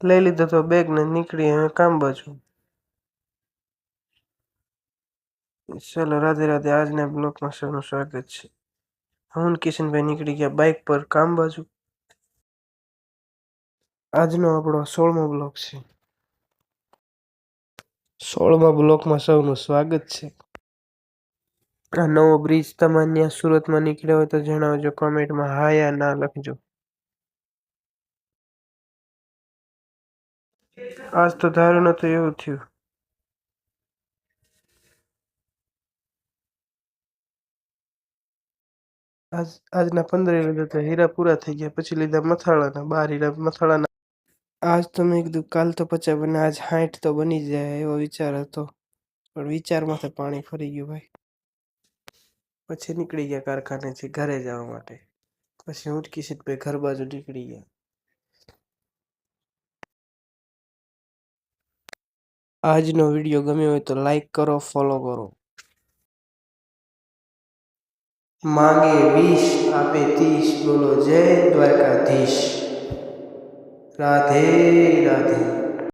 લઈ લીધો તો બેગ ને નીકળી હવે કામ બાજુ. ચાલો રાધે રાધે. આજના બ્લોગમાં સૌનું સ્વાગત છે. હું કિશનભાઈ નીકળી ગયા બાઇક પર કામ બાજુ. આજનો આપણો 16મો બ્લોગ છે. 16મા બ્લોગમાં સૌનું સ્વાગત છે. આ નવો બ્રિજ તમારે ત્યાં સુરતમાં નીકળ્યો હોય તો જણાવજો કોમેન્ટમાં હા યા ના લખજો. આજ તો ધાર્યું નતું એવું થયું. આજના 15 લીધા તો હીરા પૂરા થઈ ગયા. પછી લીધા મથાળાના 12 હીરા મથાળાના. આજ તો મેં કીધું કાલ તો 50 બને આજ 60 તો બની જાય એવો વિચાર હતો, પણ વિચારમાંથી પાણી ફરી ગયું ભાઈ. પછી નીકળી ગયા કારખાનેથી ઘરે જવા માટે. પછી હું કિશનભાઈ ઘર બાજુ નીકળી ગયા. આજનો વિડીયો ગમ્યો હોય તો લાઈક કરો, ફોલો કરો. માંગે 20 આપે 30, બોલો જય દ્વારકાધીશ. રાધે રાધે.